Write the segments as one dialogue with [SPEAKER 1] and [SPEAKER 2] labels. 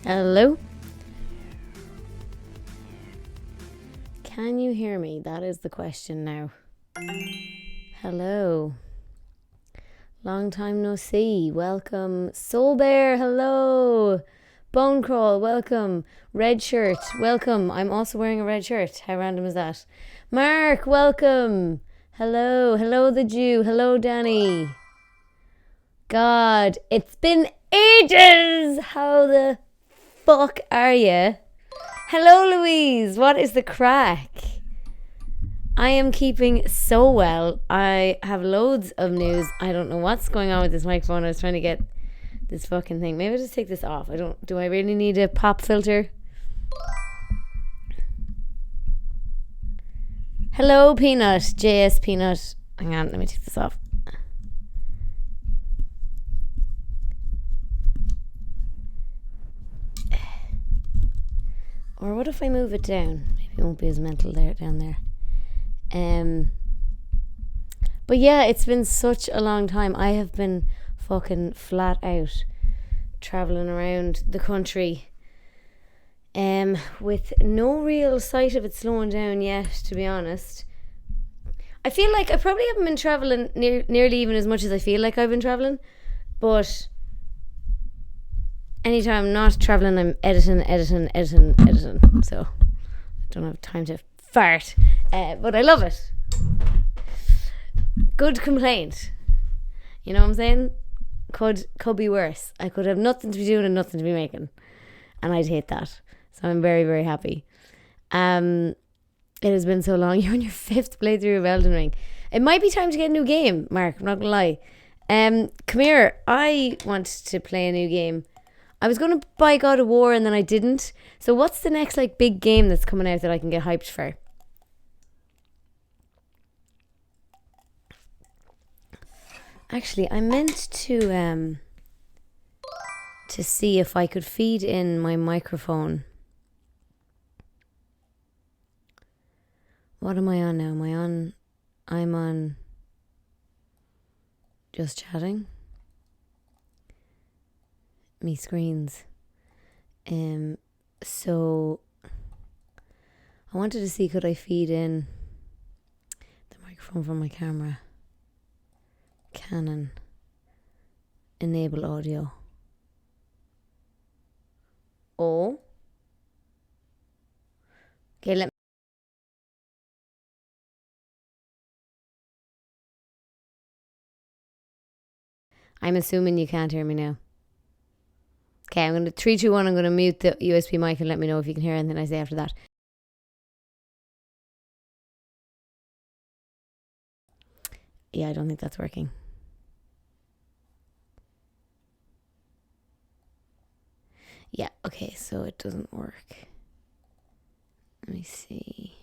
[SPEAKER 1] Hello? Can you hear me? That is the question now. Hello. Long time no see. Welcome. Soul Bear, hello. Bone Crawl, welcome. Red shirt, welcome. I'm also wearing a red shirt. How random is that? Mark, welcome. Hello. Hello, the Jew. Hello, Danny. God, it's been ages. How the fuck are you? Hello, Louise. What is the crack? I am keeping so well. I have loads of news. I don't know what's going on with this microphone. I was trying to get this fucking thing. Maybe I'll just take this off. Do I really need a pop filter? Hello, Peanut. JS Peanut. Hang on, let me take this off. Or what if I move it down? Maybe it won't be as mental down there. But yeah, it's been such a long time. I have been fucking flat out travelling around the country with no real sight of it slowing down yet, to be honest. I feel like I probably haven't been travelling nearly even as much as I feel like I've been travelling, but anytime I'm not travelling, I'm editing, so I don't have time to fart, but I love it. Good complaint, you know what I'm saying? Could be worse. I could have nothing to be doing and nothing to be making, and I'd hate that. So I'm very, very happy. It has been so long. You're on your 5th playthrough of Elden Ring. It might be time to get a new game, Mark. I'm not gonna lie. Come here. I want to play a new game. I was gonna buy God of War and then I didn't. So what's the next like big game that's coming out that I can get hyped for? Actually, I meant to see if I could feed in my microphone. What am I on now? I'm on just chatting. Me screens. So I wanted to see, could I feed in the microphone from my camera? Canon. Enable audio. Oh. Okay, let me. I'm assuming you can't hear me now. Okay, I'm going to 3, 2, 1. I'm going to mute the USB mic and let me know if you can hear anything I say after that. Yeah, I don't think that's working. Yeah, okay, so it doesn't work. Let me see.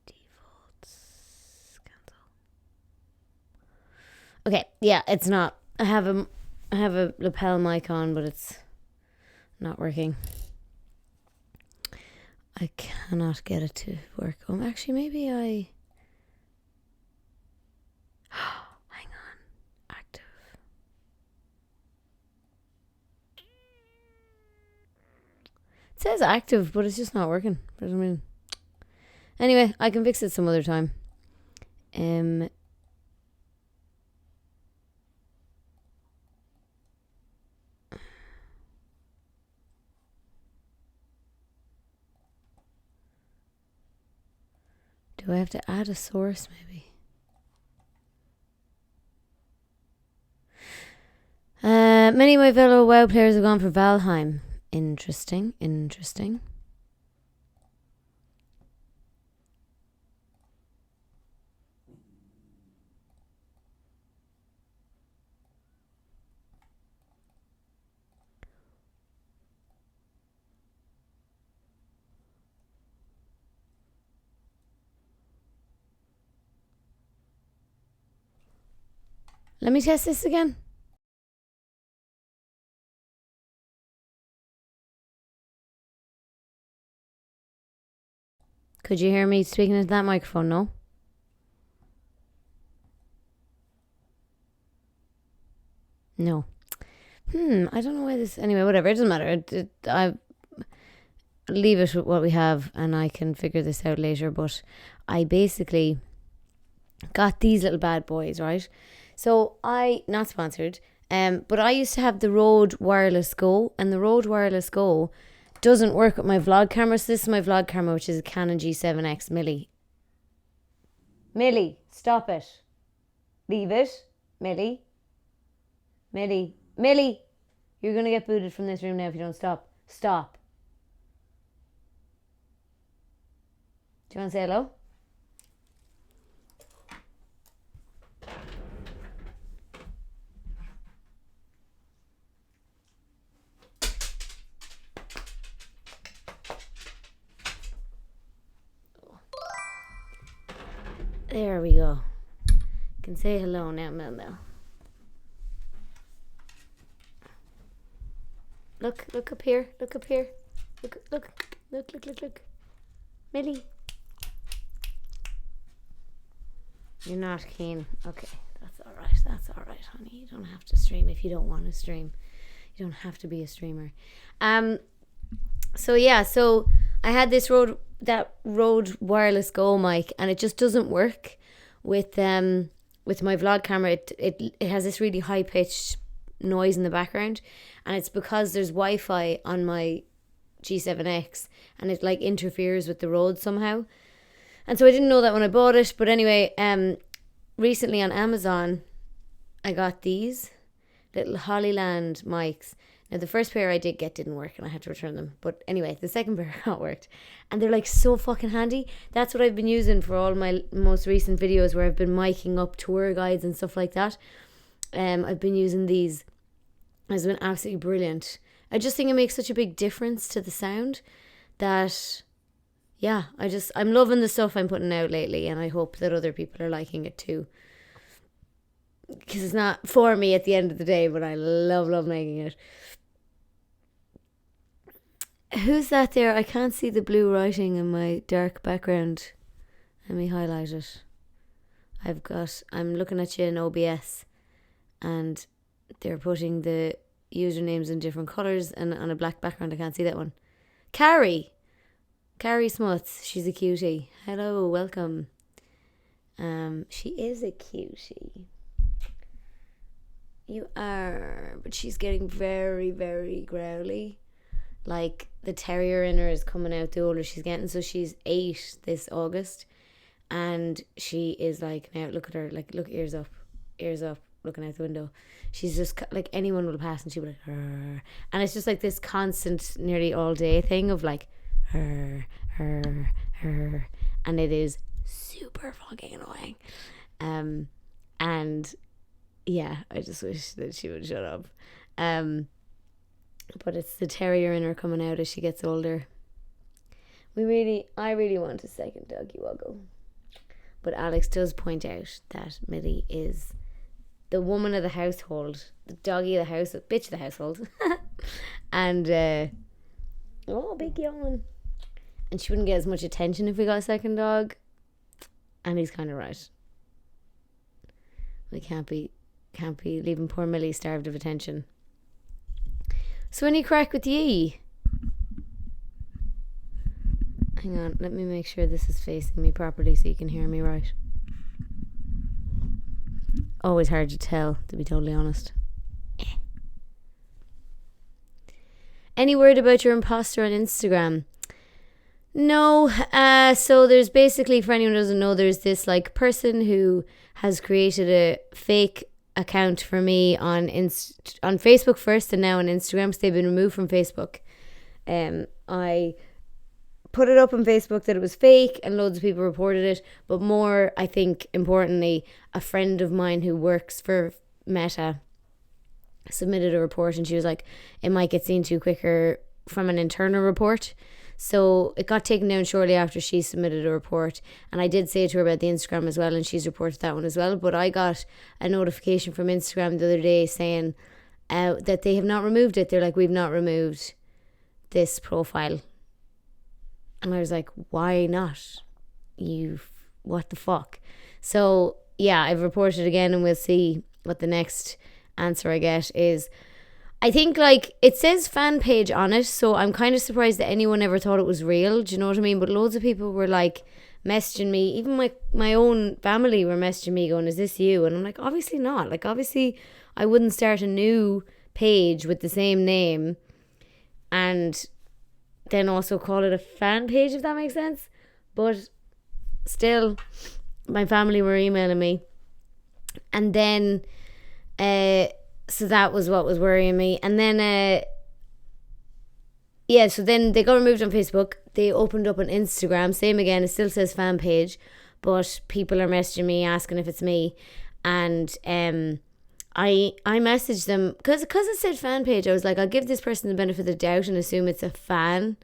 [SPEAKER 1] Defaults. Cancel. Okay, yeah, it's not. I have a lapel mic on, but it's not working. I cannot get it to work. Oh, actually, maybe I. Hang on. Active. It says active, but it's just not working for some reason. Anyway, I can fix it some other time. Do I have to add a source, maybe? Many of my fellow WoW players have gone for Valheim. Interesting. Let me test this again. Could you hear me speaking into that microphone? No? No. I don't know why this. Anyway, whatever. It doesn't matter. I leave it with what we have, and I can figure this out later. But I basically got these little bad boys, right? So not sponsored, but I used to have the Rode Wireless Go, and the Rode Wireless Go doesn't work with my vlog camera. So this is my vlog camera, which is a Canon G7X Millie. Millie, stop it. Leave it. Millie. You're going to get booted from this room now if you don't stop. Stop. Do you want to say hello? There we go. You can say hello now, Mel. Look up here. Look. Millie. You're not keen. Okay, that's all right. That's all right, honey. You don't have to stream if you don't want to stream. You don't have to be a streamer. So I had this Rode Wireless Go mic, and it just doesn't work with my vlog camera. It has this really high pitched noise in the background, and it's because there's Wi-Fi on my G7X, and it like interferes with the Rode somehow. And so I didn't know that when I bought it. But anyway, recently on Amazon, I got these little Hollyland mics. Now, the first pair I did get didn't work, and I had to return them. But anyway, the second pair got worked. And they're like so fucking handy. That's what I've been using for all my most recent videos where I've been miking up tour guides and stuff like that. I've been using these. It's been absolutely brilliant. I just think it makes such a big difference to the sound that... yeah, I'm loving the stuff I'm putting out lately, and I hope that other people are liking it too. Because it's not for me at the end of the day, but I love making it. Who's that there? I can't see the blue writing in my dark background. Let me highlight it. I'm looking at you in OBS, and they're putting the usernames in different colours, and on a black background I can't see that one. Carrie Smuts, she's a cutie. Hello, welcome. She is a cutie. You are, but she's getting very, very growly. Like, the terrier in her is coming out the older she's getting. So she's 8 this August, and she is like, now look at her, like, look, ears up, looking out the window. She's just like, anyone will pass and she'll be like, "Rrr." And it's just like this constant, nearly all day thing of like, her, and it is super fucking annoying. And yeah, I just wish that she would shut up. But it's the terrier in her coming out as she gets older. I really want a second doggy woggle. But Alex does point out that Millie is the woman of the household, the doggy of the house, bitch of the household. And big yawn. And she wouldn't get as much attention if we got a second dog. And he's kind of right. We can't be leaving poor Millie starved of attention. So any crack with ye? Hang on, let me make sure this is facing me properly so you can hear me right. Always hard to tell, to be totally honest. Any word about your imposter on Instagram? No. So there's basically, for anyone who doesn't know, there's this like person who has created a fake account for me on Facebook first, and now on Instagram. So they've been removed from Facebook. I put it up on Facebook that it was fake, and loads of people reported it. But more, I think, importantly, a friend of mine who works for Meta submitted a report, and she was like, it might get seen too quicker from an internal report. So it got taken down shortly after she submitted a report, and I did say to her about the Instagram as well, and she's reported that one as well. But I got a notification from Instagram the other day saying that they have not removed it. They're like, we've not removed this profile. And I was like, why not? What the fuck? So yeah, I've reported again, and we'll see what the next answer I get is. I think, like, it says fan page on it, so I'm kind of surprised that anyone ever thought it was real. Do you know what I mean? But loads of people were, like, messaging me. Even my own family were messaging me going, is this you? And I'm like, obviously not. Like, obviously I wouldn't start a new page with the same name and then also call it a fan page, if that makes sense. But still, my family were emailing me. And then... so that was what was worrying me. And then, so then they got removed on Facebook. They opened up on Instagram. Same again, it still says fan page, but people are messaging me asking if it's me. And I messaged them, because it said fan page, I was like, I'll give this person the benefit of the doubt and assume it's a fan.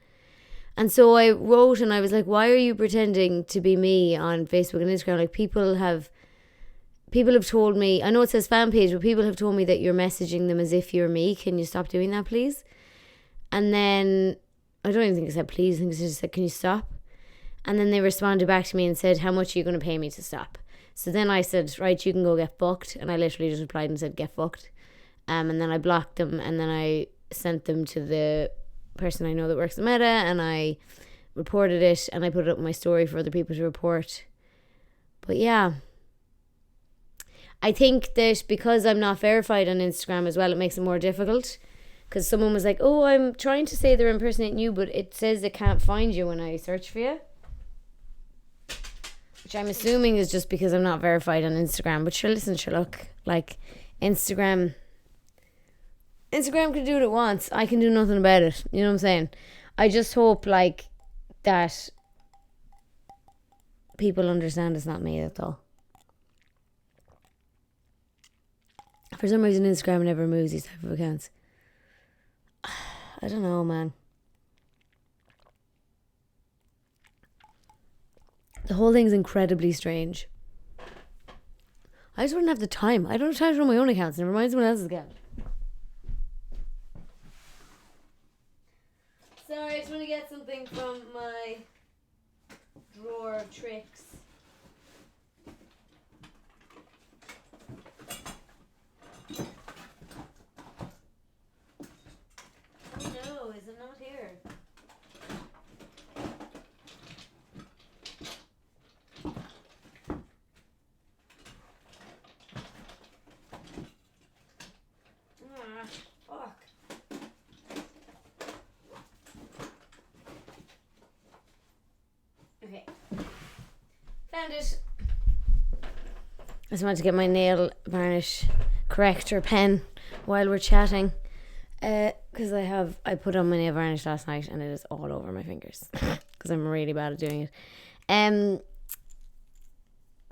[SPEAKER 1] And so I wrote, and I was like, why are you pretending to be me on Facebook and Instagram? Like, people have told me, I know it says fan page, but people have told me that you're messaging them as if you're me. Can you stop doing that, please? And then, I don't even think it said please, I think it just said, can you stop? And then they responded back to me and said, how much are you going to pay me to stop? So then I said, right, you can go get fucked. And I literally just replied and said, get fucked. And then I blocked them, and then I sent them to the person I know that works at Meta, and I reported it, and I put it up in my story for other people to report. But yeah, I think that because I'm not verified on Instagram as well, it makes it more difficult. Because someone was like, oh, I'm trying to say they're impersonating you, but it says it can't find you when I search for you. Which I'm assuming is just because I'm not verified on Instagram. But sure, listen, sure, look, like Instagram can do what it wants. I can do nothing about it. You know what I'm saying? I just hope like that people understand it's not me, that's all. For some reason, Instagram never moves these type of accounts. I don't know, man. The whole thing's incredibly strange. I just wouldn't have the time. I don't have time to run my own accounts, and it reminds someone else's account. Sorry, I just want to get something from my drawer of tricks. Oh no, is it not here? Fuck. Okay. Found it. I just wanted to get my nail varnish corrector pen while we're chatting. Because I put on my nail varnish last night and it is all over my fingers. Because I'm really bad at doing it.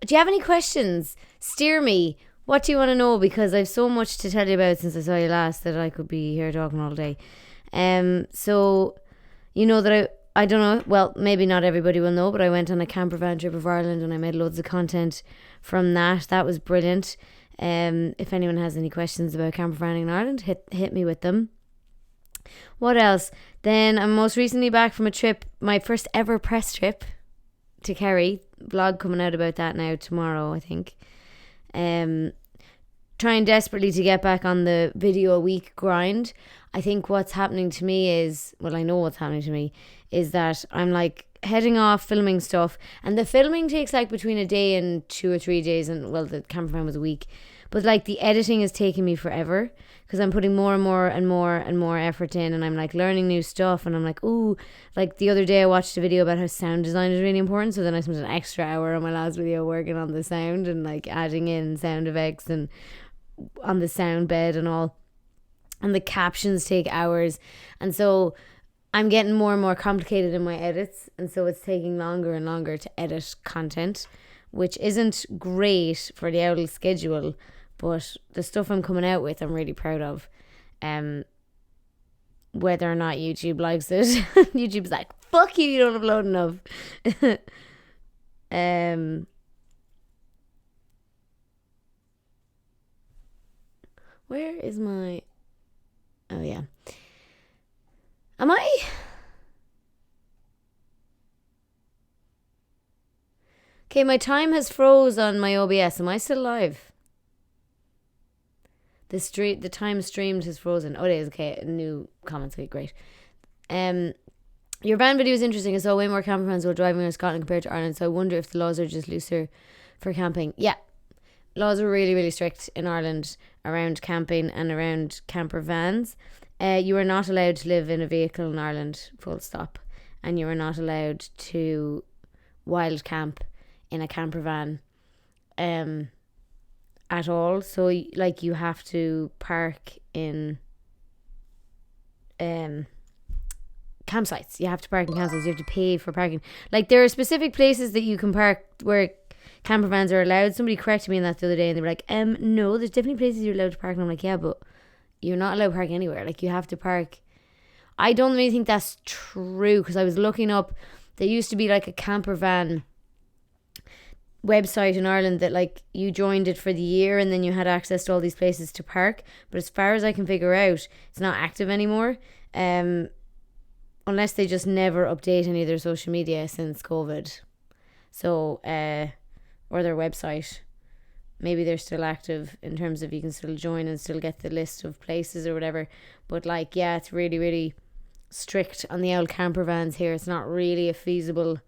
[SPEAKER 1] Do you have any questions? Steer me. What do you want to know? Because I've so much to tell you about since I saw you last that I could be here talking all day. So, you know that I don't know, well, maybe not everybody will know, but I went on a camper van trip of Ireland and I made loads of content from that. That was brilliant. If anyone has any questions about camper vanning in Ireland, hit me with them. What else? Then I'm most recently back from a trip, my first ever press trip to Kerry. Vlog coming out about that now tomorrow, I think. Trying desperately to get back on the video a week grind. I think what's happening to me is, well, I know what's happening to me is that I'm like heading off filming stuff, and the filming takes like between a day and 2 or 3 days, and well, the camera van was a week, but like the editing is taking me forever because I'm putting more and more and more and more effort in, and I'm like learning new stuff, and I'm like, ooh, like the other day I watched a video about how sound design is really important, so then I spent an extra hour on my last video working on the sound and like adding in sound effects and on the sound bed and all, and the captions take hours, and so I'm getting more and more complicated in my edits, and so it's taking longer and longer to edit content, which isn't great for the Owl schedule, but the stuff I'm coming out with I'm really proud of. Whether or not YouTube likes it, YouTube's like, fuck you, you don't upload enough. Where is my... Oh, yeah. Am I... Okay, my time has froze on my OBS. Am I still live? The time streamed has frozen. Oh, it is. Okay, new comments. Okay, great. Your van video is interesting. I saw way more camper vans while driving around Scotland compared to Ireland, so I wonder if the laws are just looser for camping. Yeah, laws are really, really strict in Ireland around camping and around camper vans. You are not allowed to live in a vehicle in Ireland, full stop. And you are not allowed to wild camp in a camper van at all. So, like, you have to park in campsites. You have to park in campsites. You have to pay for parking. Like, there are specific places that you can park where camper vans are allowed. Somebody corrected me on that the other day and they were like, no, there's definitely places you're allowed to park. And I'm like, yeah, but you're not allowed to park anywhere. Like, you have to park. I don't really think that's true, because I was looking up, there used to be like a camper van website in Ireland that like you joined it for the year and then you had access to all these places to park, but as far as I can figure out, it's not active anymore, unless they just never update any of their social media since COVID. So or their website. Maybe they're still active in terms of you can still join and still get the list of places or whatever. But like, yeah, it's really, really strict on the old camper vans here. It's not really a feasible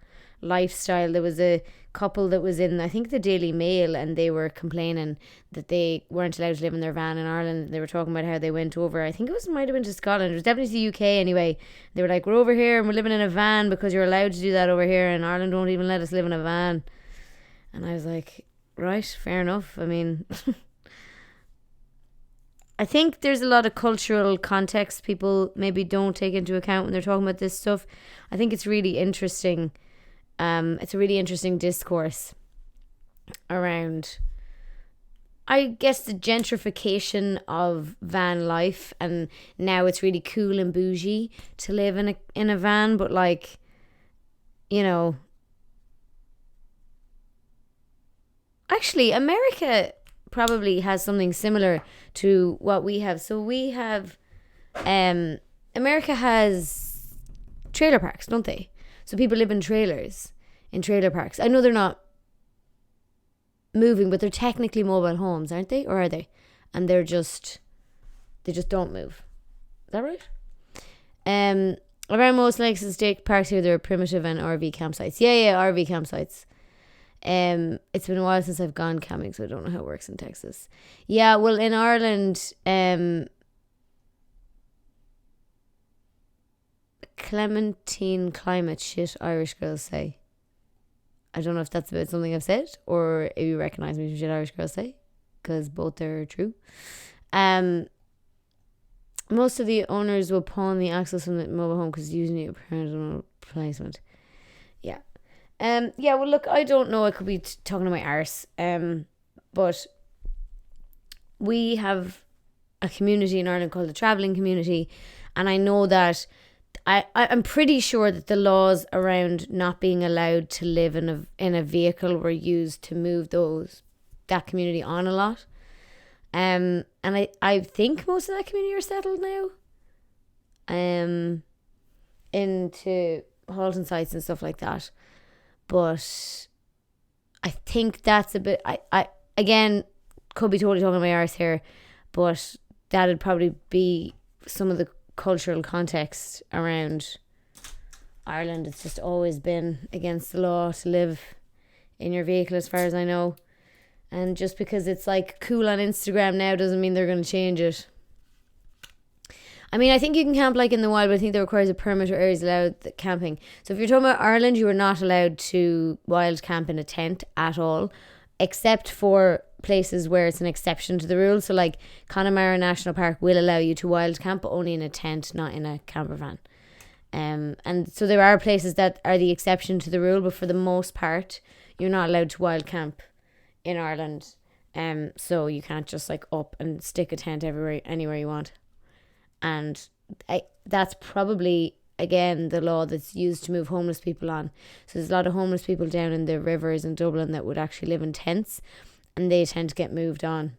[SPEAKER 1] lifestyle. There was a couple that was in, I think, the Daily Mail, and they were complaining that they weren't allowed to live in their van in Ireland. They were talking about how they went over, I think might have been to Scotland. It was definitely the UK anyway. They were like, we're over here and we're living in a van because you're allowed to do that over here, and Ireland won't even let us live in a van. And I was like, right, fair enough. I mean, I think there's a lot of cultural context people maybe don't take into account when they're talking about this stuff. I think it's really interesting. It's a really interesting discourse around, I guess, the gentrification of van life, and now it's really cool and bougie to live in a van. But like, you know, actually, America probably has something similar to what we have. So we have, America has trailer parks, don't they? So people live in trailers, in trailer parks. I know they're not moving, but they're technically mobile homes, aren't they? Or are they? And they just don't move. Is that right? Around most lakes and state parks here, there are primitive and RV campsites. Yeah, RV campsites. It's been a while since I've gone camping, so I don't know how it works in Texas. Yeah, well, in Ireland, Clementine climate shit, Irish girls say. I don't know if that's about something I've said or if you recognise me from shit Irish girls say, because both are true. Most of the owners will pawn the access from the mobile home because using it for replacement. Yeah. Yeah, well, look, I don't know. I could be talking to my arse. But we have a community in Ireland called the travelling community, and I know that I'm pretty sure that the laws around not being allowed to live in a vehicle were used to move that community on a lot. And I think most of that community are settled now. Into halting sites and stuff like that. But I think that's a bit, I again, could be totally talking my arse here, but that'd probably be some of the cultural context around Ireland. It's just always been against the law to live in your vehicle, as far as I know. And just because it's like cool on Instagram now doesn't mean they're going to change it. I mean, I think you can camp like in the wild, but I think that requires a permit or areas allowed camping. So if you're talking about Ireland, you are not allowed to wild camp in a tent at all, except for places where it's an exception to the rule. So like Connemara National Park will allow you to wild camp, but only in a tent, not in a camper van. And so there are places that are the exception to the rule, but for the most part, you're not allowed to wild camp in Ireland. So you can't just like up and stick a tent anywhere you want. And that's probably, again, the law that's used to move homeless people on. So there's a lot of homeless people down in the rivers in Dublin that would actually live in tents, and they tend to get moved on.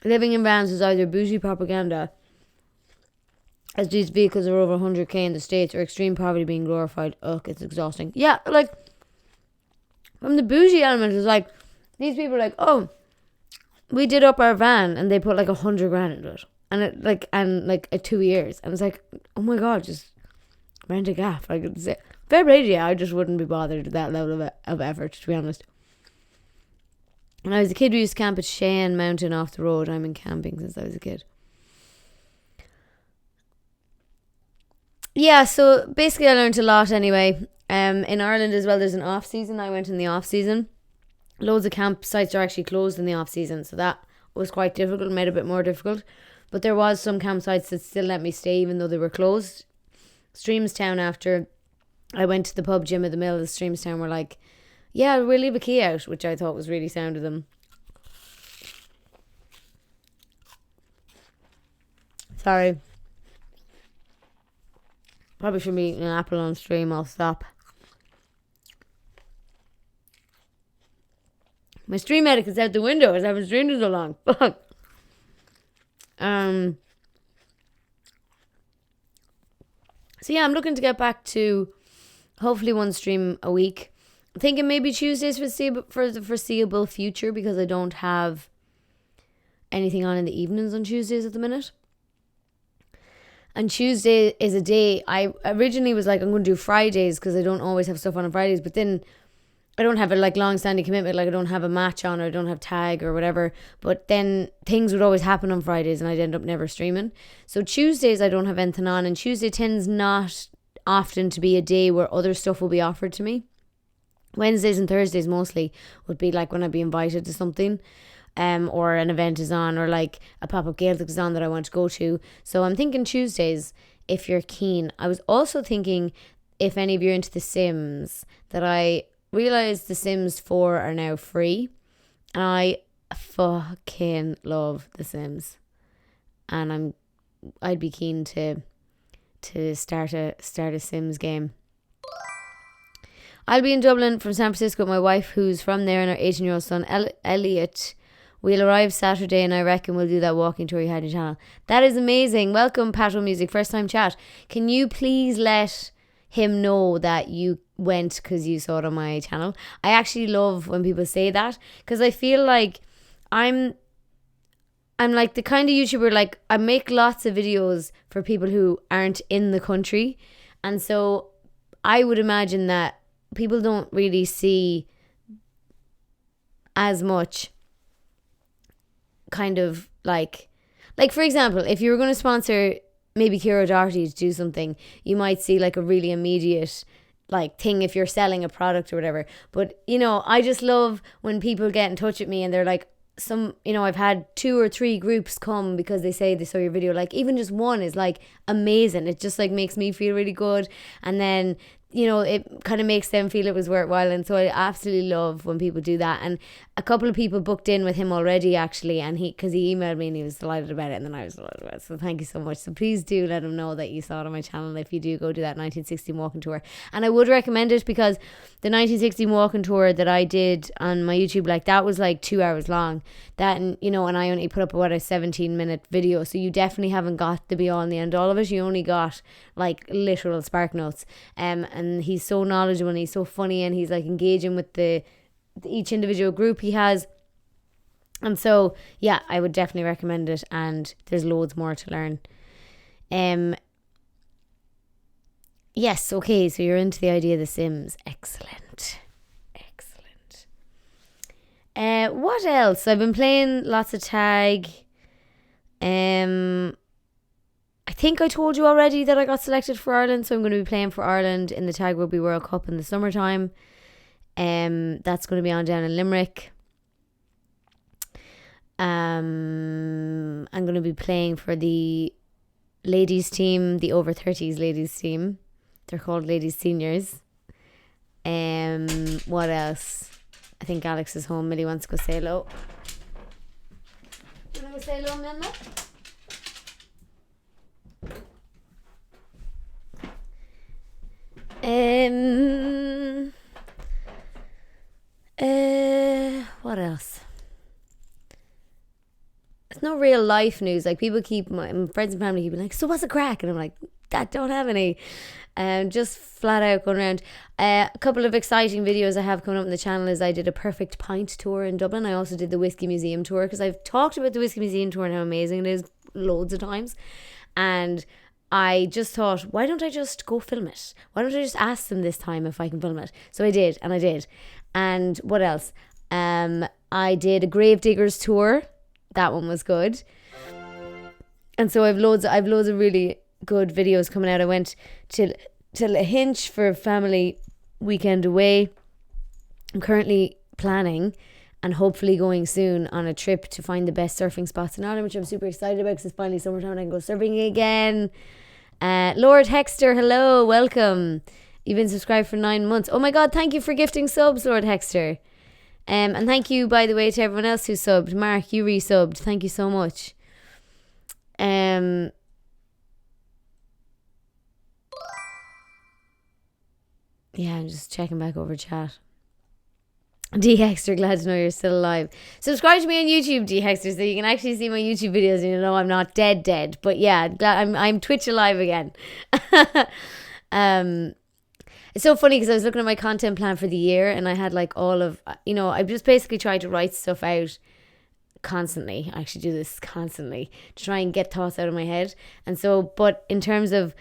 [SPEAKER 1] Living in vans is either bougie propaganda, as these vehicles are over 100k in the States, or extreme poverty being glorified. Ugh, it's exhausting. Yeah, like, from the bougie element, it's like, these people are like, oh, we did up our van, and they put like 100 grand into it. And it 2 years. And it's like, oh my God, just rent a gaff. Like, it's fair play to you. I just wouldn't be bothered with that level of effort, to be honest. When I was a kid, we used to camp at Cheyenne Mountain off the road. I'm in camping since I was a kid. Yeah, so basically I learned a lot anyway. In Ireland as well, there's an off season. I went in the off season. Loads of campsites are actually closed in the off season, so that was quite difficult, made it a bit more difficult. But there was some campsites that still let me stay even though they were closed. Streamstown, after I went to the pub Gym of the Mill, the Streamstown were like, yeah, we'll leave a key out, which I thought was really sound of them. Sorry. Probably should be eating an apple on stream. I'll stop. My stream etiquette's out the window as I haven't streamed in so long. Fuck. So yeah, I'm looking to get back to hopefully one stream a week. I'm thinking maybe Tuesdays for the foreseeable future, because I don't have anything on in the evenings on Tuesdays at the minute. And Tuesday is a day, I originally was like, I'm going to do Fridays because I don't always have stuff on Fridays, but then I don't have a like long-standing commitment, like I don't have a match on, or I don't have tag or whatever, but then things would always happen on Fridays and I'd end up never streaming. So Tuesdays I don't have anything on, and Tuesday tends not often to be a day where other stuff will be offered to me. Wednesdays and Thursdays mostly would be like when I'd be invited to something, or an event is on, or like a pop-up Gaelic is on that I want to go to. So I'm thinking Tuesdays, if you're keen. I was also thinking, if any of you are into The Sims, that I realised The Sims 4 are now free. And I fucking love The Sims. And I'd be keen to start a Sims game. I'll be in Dublin from San Francisco with my wife, who's from there, and our 18-year-old son, Elliot. We'll arrive Saturday, and I reckon we'll do that walking tour you had on your channel. That is amazing. Welcome, Pato Music. First time chat. Can you please let him know that you went because you saw it on my channel? I actually love when people say that, because I feel like I'm like the kind of YouTuber, like I make lots of videos for people who aren't in the country. And so I would imagine that people don't really see as much kind of like for example, if you were going to sponsor maybe Ciara Doherty to do something, you might see like a really immediate like thing if you're selling a product or whatever. But you know, I just love when people get in touch with me and they're like, I've had 2 or 3 groups come because they say they saw your video. Like even just one is like amazing. It just like makes me feel really good, and then it kind of makes them feel it was worthwhile. And so I absolutely love when people do that. And a couple of people booked in with him already, actually, and because he emailed me and he was delighted about it, and then I was delighted about it. So thank you so much. So please do let him know that you saw it on my channel if you do go do that 1916 walking tour. And I would recommend it, because the 1916 walking tour that I did on my YouTube, like that was like 2 hours long. That, and I only put up a 17-minute video, so you definitely haven't got the be all and the end all of it. You only got like literal spark notes. And he's so knowledgeable and he's so funny, and he's like engaging with each individual group he has. And so yeah, I would definitely recommend it, and there's loads more to learn. Yes, okay, so you're into the idea of The Sims. Excellent. What else? I've been playing lots of tag. I think I told you already that I got selected for Ireland, so I'm going to be playing for Ireland in the Tag Rugby World Cup in the summertime. That's going to be on down in Limerick. I'm going to be playing for the ladies team, the over 30s ladies team. They're called Ladies Seniors. What else? I think Alex is home. Millie wants to go say hello. Do you want to go say hello, Mama? What else? It's no real life news. Like people my friends and family keep like, so what's the crack? And I'm like, I don't have any. Just flat out going around. A couple of exciting videos I have coming up on the channel is I did a Perfect Pint tour in Dublin. I also did the Whiskey Museum tour, because I've talked about the Whiskey Museum tour and how amazing it is loads of times. And I just thought, why don't I just go film it? Why don't I just ask them this time if I can film it? So I did. And what else? I did a Gravediggers tour. That one was good. And so I've loads of really good videos coming out. I went to Lahinch for a family weekend away. I'm currently planning and hopefully going soon on a trip to find the best surfing spots in Ireland, which I'm super excited about because it's finally summertime and I can go surfing again. Lord Hexter, hello, welcome. You've been subscribed for 9 months. Oh my God, thank you for gifting subs, Lord Hexter. And thank you, by the way, to everyone else who subbed. Mark, you resubbed. Thank you so much. Yeah, I'm just checking back over chat. D Hexter, glad to know you're still alive. Subscribe to me on YouTube, D Hexter, so you can actually see my YouTube videos and you know I'm not dead. But yeah, glad I'm Twitch alive again. It's so funny because I was looking at my content plan for the year and I had like all of, I've just basically tried to write stuff out constantly. I actually do this constantly to try and get thoughts out of my head. And so, but in terms of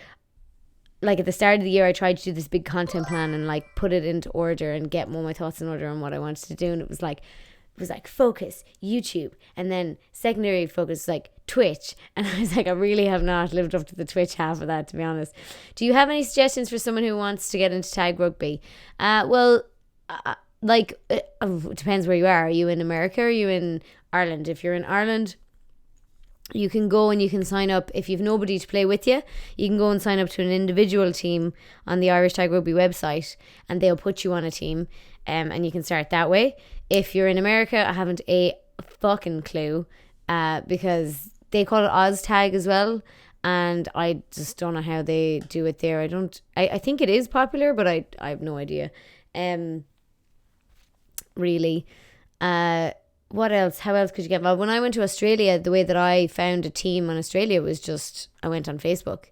[SPEAKER 1] like at the start of the year, I tried to do this big content plan and like put it into order and get all my thoughts in order on what I wanted to do. And it was like focus, YouTube, and then secondary focus like Twitch. And I was like, I really have not lived up to the Twitch half of that, to be honest. Do you have any suggestions for someone who wants to get into tag rugby? It depends where you are. Are you in America or are you in Ireland? If you're in Ireland, you can go and you can sign up. If you've nobody to play with you, you can go and sign up to an individual team on the Irish Tag Rugby website and they'll put you on a team and you can start that way. If you're in America, I haven't a fucking clue because they call it Oz Tag as well and I just don't know how they do it there. I think it is popular, but I have no idea really. What else? How else could you get involved? When I went to Australia, the way that I found a team in Australia was just, I went on Facebook.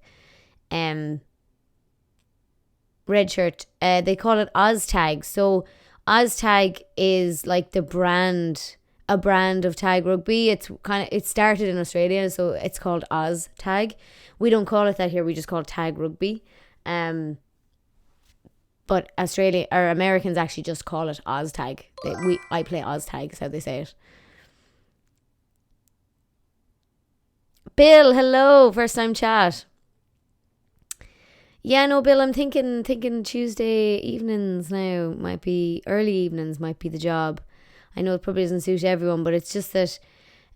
[SPEAKER 1] Red shirt. They call it OzTag. So OzTag is like a brand of tag rugby. It started in Australia, so it's called OzTag. We don't call it that here. We just call it tag rugby. But Australia or Americans actually just call it OzTag. I play OzTag, is how they say it. Bill, hello, first time chat. Yeah, no, Bill, I'm thinking Tuesday evenings now might be, early evenings might be the job. I know it probably doesn't suit everyone, but it's just that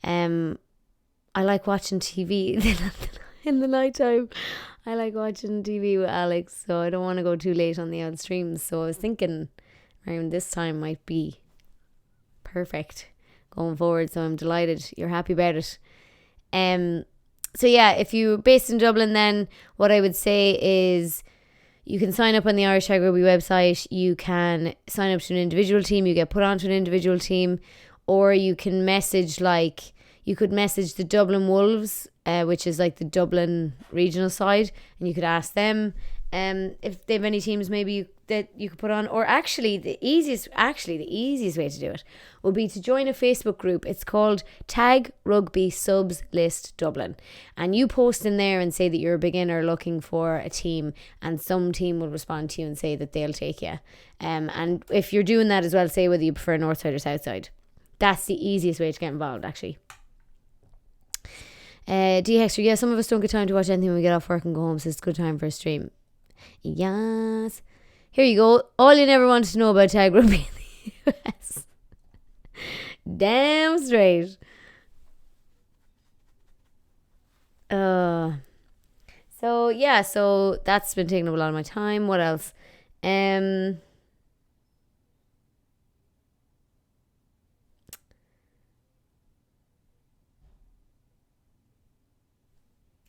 [SPEAKER 1] I like watching TV in the nighttime. I like watching TV with Alex, so I don't want to go too late on the old streams. So I was thinking around this time might be perfect going forward. So I'm delighted you're happy about it. So yeah, if you're based in Dublin, then what I would say is you can sign up on the Irish Tag Rugby website. You can sign up to an individual team. You get put onto an individual team, or you can message the Dublin Wolves, which is like the Dublin regional side, and you could ask them if they have any teams maybe that you could put on. Or actually the easiest way to do it would be to join a Facebook group. It's called Tag Rugby Subs List Dublin, and you post in there and say that you're a beginner looking for a team, and some team will respond to you and say that they'll take you. And if you're doing that as well, say whether you prefer north side or south side. That's the easiest way to get involved, actually. D Hexter, yeah, some of us don't get time to watch anything when we get off work and go home, so it's a good time for a stream. Yes. Here you go. All you never wanted to know about tag rugby in the US. Damn straight. So that's been taking up a lot of my time. What else?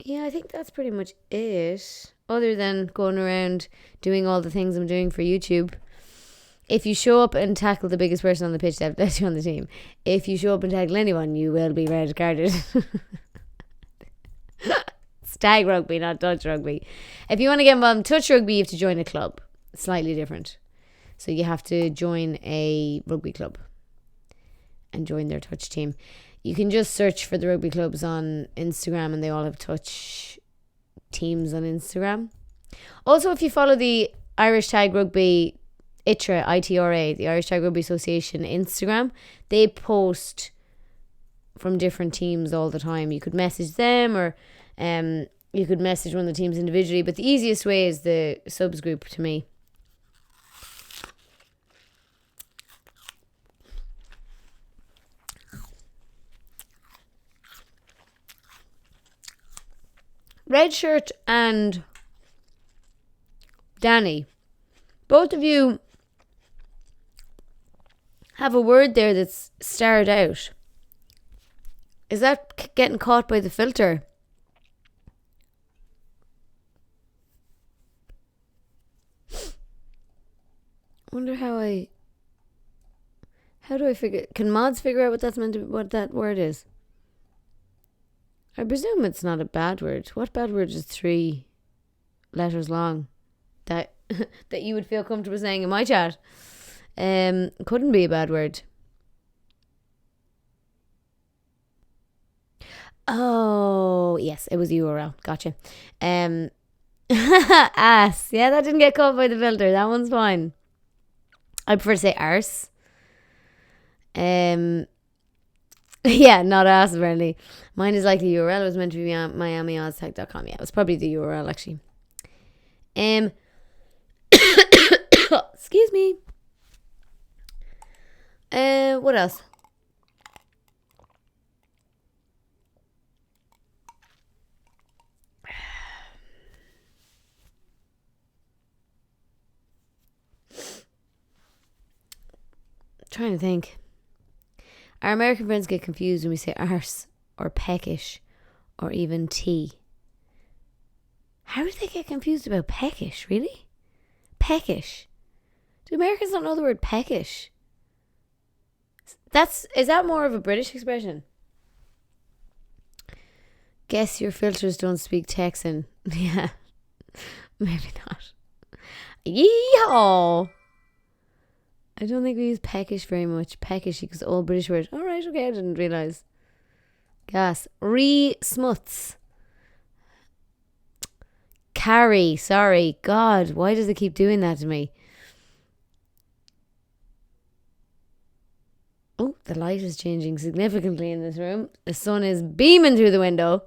[SPEAKER 1] Yeah, I think that's pretty much it. Other than going around doing all the things I'm doing for YouTube. If you show up and tackle the biggest person on the pitch, they'll let you on the team. If you show up and tackle anyone, you will be red carded. It's tag rugby, not touch rugby. If you want to get involved in touch rugby, you have to join a club. It's slightly different. So you have to join a rugby club and join their touch team. You can just search for the rugby clubs on Instagram and they all have touch teams on Instagram. Also, if you follow the Irish Tag Rugby ITRA, the Irish Tag Rugby Association Instagram, they post from different teams all the time. You could message them or you could message one of the teams individually, but the easiest way is the subs group to me. Red Shirt and Danny, both of you have a word there that's starred out. Is that getting caught by the filter? Wonder how I How do I figure? Can mods figure out what that word is? I presume it's not a bad word. What bad word is 3 letters long? That that you would feel comfortable saying in my chat. Couldn't be a bad word. Oh, yes, it was URL. Gotcha. Ass. Yeah, that didn't get caught by the filter. That one's fine. I prefer to say arse. Yeah, not ass apparently. Mine is like the URL. It was meant to be miamioztech.com. Yeah, it was probably the URL actually. Excuse me. What else? Trying to think. Our American friends get confused when we say arse or peckish or even tea. How do they get confused about peckish? Really? Peckish. Do Americans not know the word peckish? Is that more of a British expression? Guess your filters don't speak Texan. Yeah. Maybe not. Yeehaw! I don't think we use peckish very much. Peckish because old British word. Alright, okay, I didn't realise. Gas. Smuts. Carry. Sorry. God, why does it keep doing that to me? Oh, the light is changing significantly in this room. The sun is beaming through the window.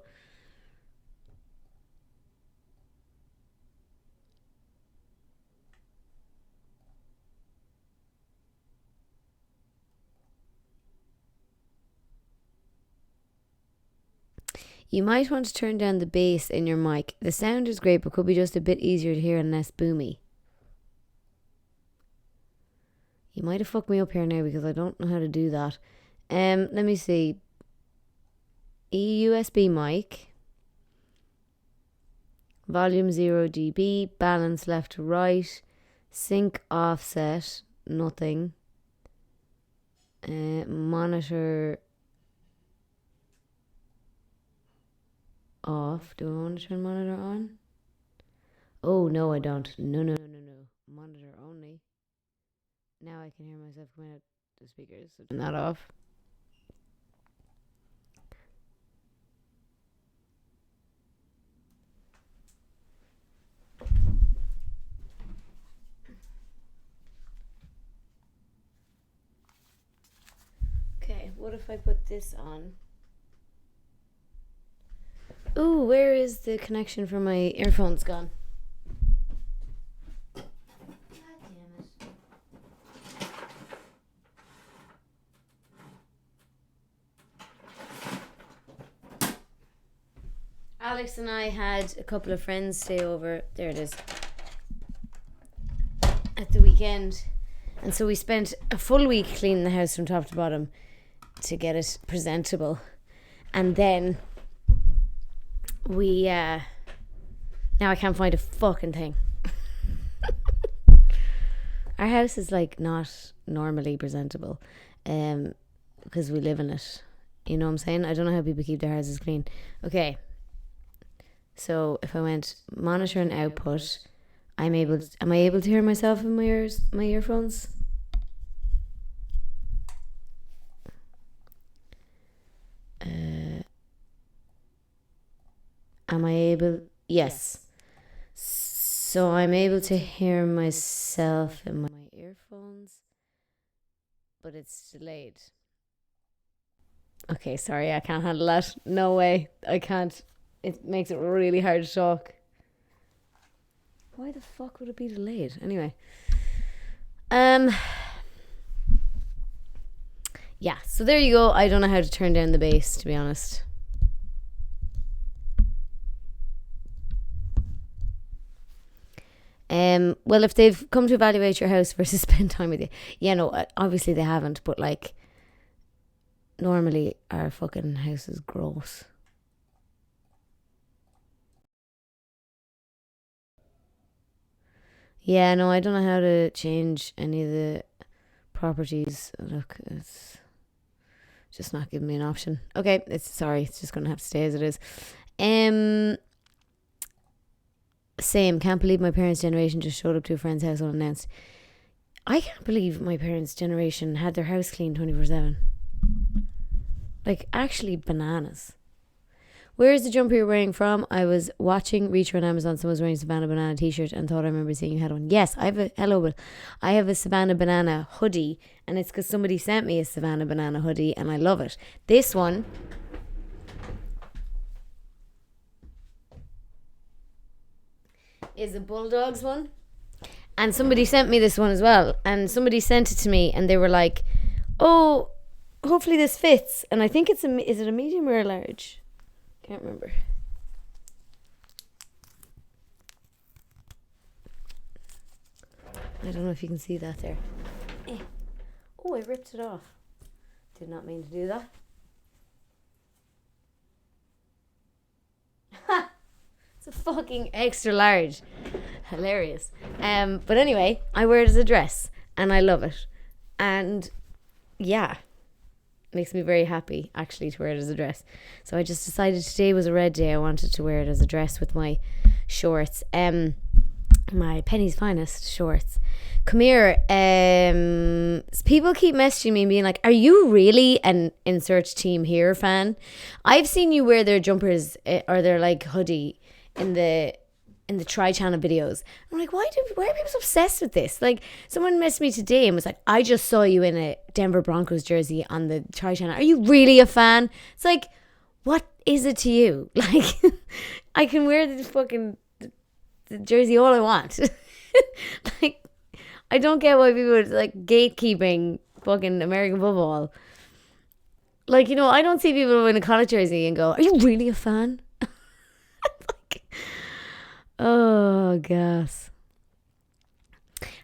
[SPEAKER 1] You might want to turn down the bass in your mic. The sound is great, but could be just a bit easier to hear and less boomy. You might have fucked me up here now because I don't know how to do that. Let me see. USB mic. Volume 0 dB. Balance left to right. Sync offset. Nothing. Monitor off. Do I want to turn monitor on? Oh, no, I don't. No. Monitor only. Now I can hear myself coming out the speakers. So turn that off. Okay, what if I put this on? Ooh, where is the connection for my earphones gone? God damn it. Alex and I had a couple of friends stay over. There it is. At the weekend. And so we spent a full week cleaning the house from top to bottom to get it presentable. And then we now I can't find a fucking thing. Our house is like not normally presentable because we live in it. You know what I'm saying? I don't know how people keep their houses clean. Okay. So if I went monitor and output, am I able to hear myself in my earphones? Am I able? Yes. So I'm able to hear myself in my earphones, but it's delayed. Okay, sorry, I can't handle that. No way, I can't. It makes it really hard to talk. Why the fuck would it be delayed? Anyway. Yeah, so there you go. I don't know how to turn down the bass, to be honest. Well, if they've come to evaluate your house versus spend time with you, yeah, no, obviously they haven't, but like, normally our fucking house is gross. Yeah, no, I don't know how to change any of the properties. Look, it's just not giving me an option. Okay, it's just going to have to stay as it is. Same. Can't believe my parents' generation just showed up to a friend's house unannounced. I can't believe my parents' generation had their house cleaned 24/7. Like, actually bananas. Where is the jumper you're wearing from? I was watching Reacher on Amazon. Someone was wearing a Savannah Banana t-shirt and thought I remember seeing you had one. Yes, I have a Savannah Banana hoodie, and it's because somebody sent me a Savannah Banana hoodie and I love it. This one is a Bulldogs one, and somebody sent me this one as well, and somebody sent it to me and they were like, oh, hopefully this fits. And I think is it a medium or a large? Can't remember. I don't know if you can see that there. Oh, I ripped it off. Did not mean to do that. It's a fucking extra large. Hilarious. But anyway, I wear it as a dress and I love it. And yeah, makes me very happy actually to wear it as a dress. So I just decided today was a red day. I wanted to wear it as a dress with my shorts. My Penny's Finest shorts. Come here. People keep messaging me and being like, are you really an Insert Team Here fan? I've seen you wear their jumpers or their like hoodie in the Tri-Channel videos. I'm like, why are people so obsessed with this? Like, someone messaged me today and was like, I just saw you in a Denver Broncos jersey on the Tri-Channel. Are you really a fan? It's like, what is it to you? Like, I can wear the jersey all I want. Like, I don't get why people are like gatekeeping fucking American football. Like, you know, I don't see people in a college jersey and go, are you really a fan? Oh, gas.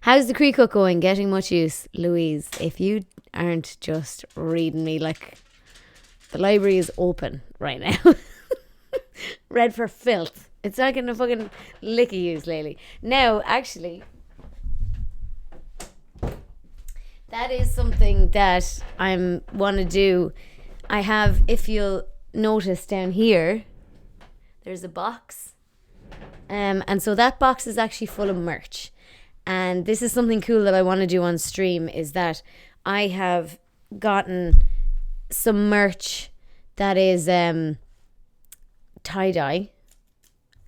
[SPEAKER 1] How's the Cree Cook going? Getting much use? Louise, if you aren't just reading me, like, the library is open right now. Read for filth. It's not getting a fucking lick of use lately. Now, actually, that is something that I want to do. I have, if you'll notice down here, there's a box. And so that box is actually full of merch. And this is something cool that I want to do on stream, is that I have gotten some merch that is tie-dye.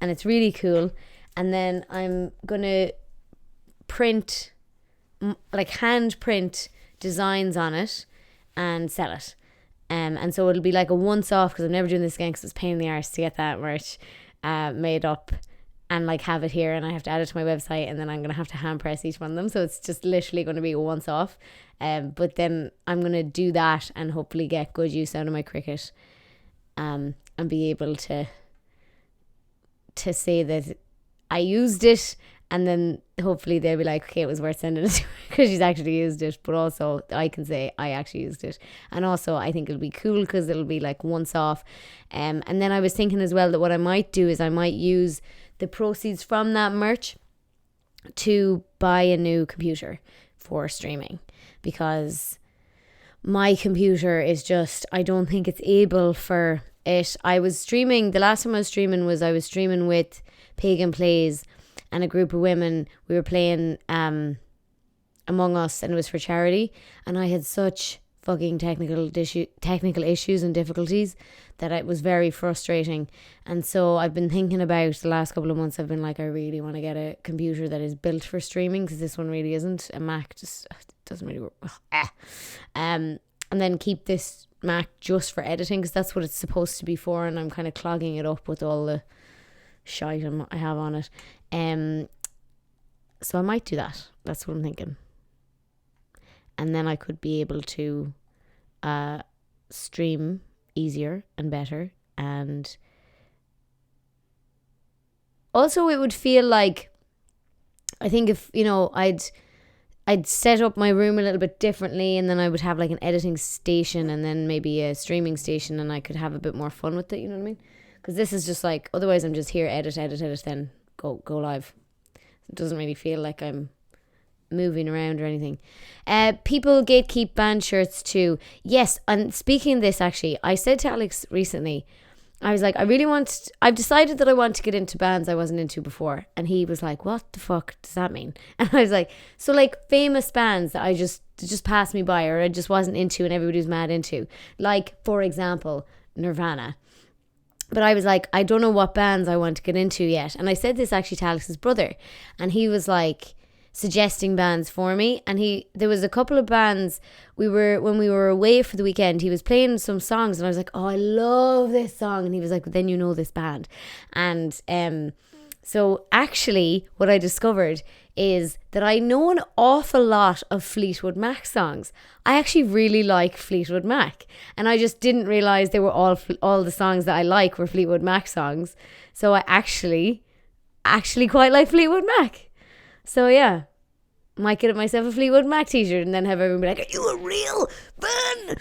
[SPEAKER 1] And it's really cool. And then I'm going to print, like hand print designs on it and sell it. And so it'll be like a once-off, because I'm never doing this again because it's a pain in the arse to get that merch made up and like have it here, and I have to add it to my website, and then I'm going to have to hand press each one of them. So it's just literally going to be a once off. But then I'm going to do that and hopefully get good use out of my cricket and be able to say that I used it, and then hopefully they'll be like, okay, it was worth sending it to her because she's actually used it. But also I can say I actually used it. And also I think it'll be cool because it'll be like once off. And then I was thinking as well that what I might do is I might use the proceeds from that merch to buy a new computer for streaming, because my computer is just, I don't think it's able for it. I was streaming, the last time I was streaming with Pagan Plays and a group of women. We were playing Among Us, and it was for charity, and I had such fucking technical issues and difficulties that it was very frustrating. And so I've been thinking about the last couple of months, I've been like, I really want to get a computer that is built for streaming, because this one really isn't. A Mac just doesn't really work. And then keep this Mac just for editing, because that's what it's supposed to be for, and I'm kind of clogging it up with all the shite I have on it. So I might do that. That's what I'm thinking. And then I could be able to stream easier and better. And also it would feel like, I think if, you know, I'd set up my room a little bit differently, and then I would have like an editing station and then maybe a streaming station, and I could have a bit more fun with it, you know what I mean? Because this is just like, otherwise I'm just here, edit, then go live. It doesn't really feel like I'm moving around or anything. People gatekeep band shirts too. Yes, and speaking of this, actually, I said to Alex recently, I was like, I've decided that I want to get into bands I wasn't into before. And he was like, what the fuck does that mean? And I was like, so like famous bands that I just passed me by or I just wasn't into and everybody was mad into. Like, for example, Nirvana. But I was like, I don't know what bands I want to get into yet. And I said this actually to Alex's brother. And he was like, suggesting bands for me, and there was a couple of bands when we were away for the weekend, he was playing some songs and I was like, oh, I love this song, and he was like, then you know this band. And so actually what I discovered is that I know an awful lot of Fleetwood Mac songs. I actually really like Fleetwood Mac, and I just didn't realize they were all the songs that I like were Fleetwood Mac songs. So I actually quite like Fleetwood Mac. So yeah, might get myself a Fleetwood Mac t-shirt and then have everyone be like, are you a real fan?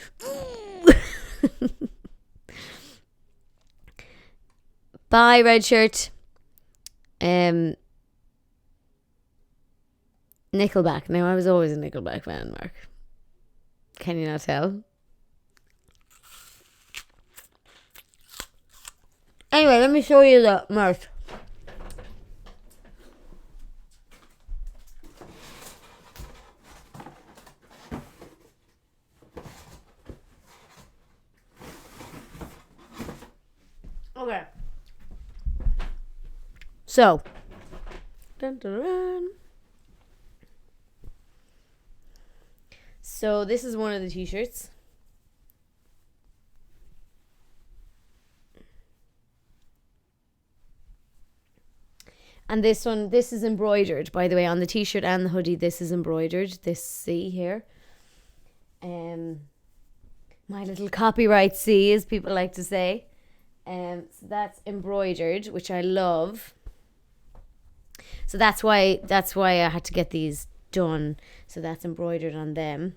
[SPEAKER 1] Bye, red shirt. Nickelback. Now, I was always a Nickelback fan, Mark. Can you not tell? Anyway, let me show you the merch. Okay. So. Dun, dun, dun. So this is one of the t-shirts. And this is embroidered, by the way, on the t-shirt and the hoodie. This is embroidered. This C here. My little copyright C, as people like to say. So that's embroidered, which I love. So that's why I had to get these done. So that's embroidered on them.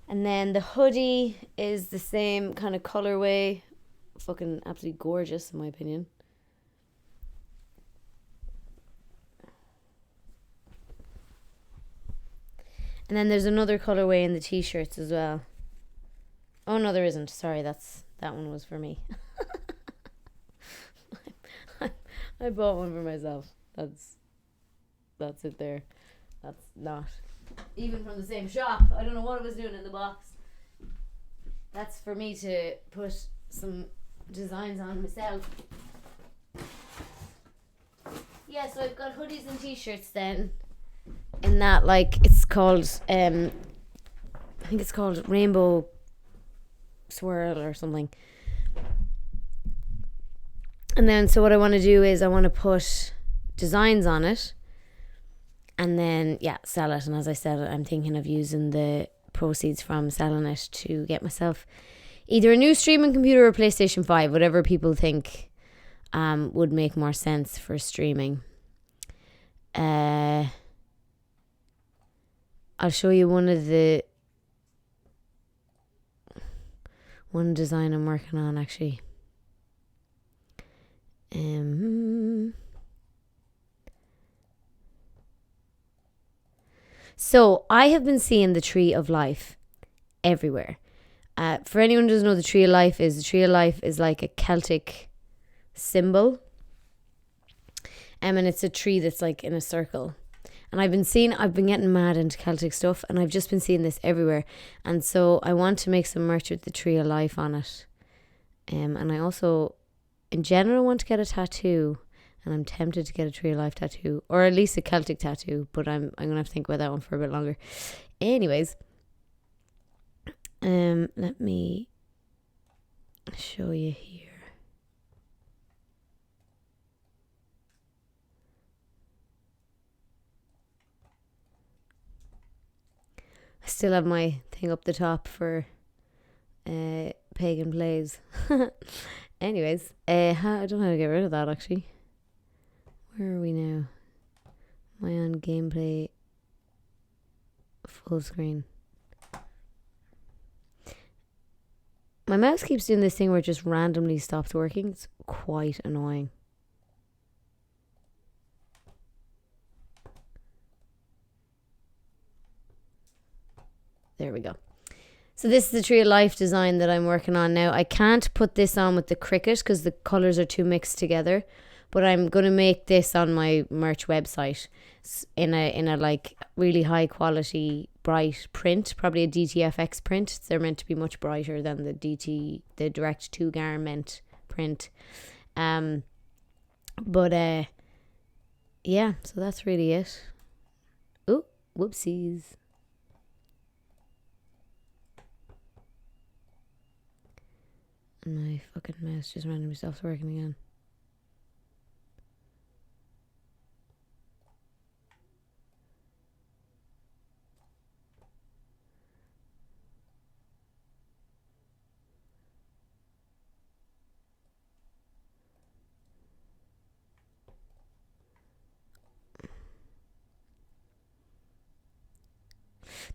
[SPEAKER 1] And then the hoodie is the same kind of colorway. Fucking absolutely gorgeous, in my opinion. And then there's another colorway in the t-shirts as well. Oh no, there isn't. Sorry, that one was for me. I bought one for myself. That's it there. That's not even from the same shop. I don't know what it was doing in the box. That's for me to put some designs on myself. Yeah, so I've got hoodies and t-shirts then. In that, like, it's called I think it's called Rainbow Swirl or something. And then so what I want to do is I want to put designs on it and then sell it. And as I said, I'm thinking of using the proceeds from selling it to get myself either a new streaming computer or PlayStation 5, whatever people think would make more sense for streaming. I'll show you one design I'm working on, actually. So I have been seeing the Tree of Life everywhere. For anyone who doesn't know, the Tree of Life is like a Celtic symbol. And it's a tree that's like in a circle. And I've been getting mad into Celtic stuff, and I've just been seeing this everywhere. And so I want to make some merch with the Tree of Life on it. And I also, in general, want to get a tattoo. And I'm tempted to get a Tree of Life tattoo, or at least a Celtic tattoo. But I'm gonna have to think about that one for a bit longer. Anyways, let me show you here. I still have my thing up the top for Pagan Plays. Anyways, I don't know how to get rid of that, actually. Where are we now? Am I on gameplay full screen? My mouse keeps doing this thing where it just randomly stops working. It's quite annoying. There we go. So this is the Tree of Life design that I'm working on now. I can't put this on with the cricket because the colours are too mixed together. But I'm going to make this on my merch website in a like really high quality bright print, probably a DTFX print. They're meant to be much brighter than the direct to garment print. But yeah, so that's really it. Ooh, whoopsies. My fucking mouse just randomly stops working again.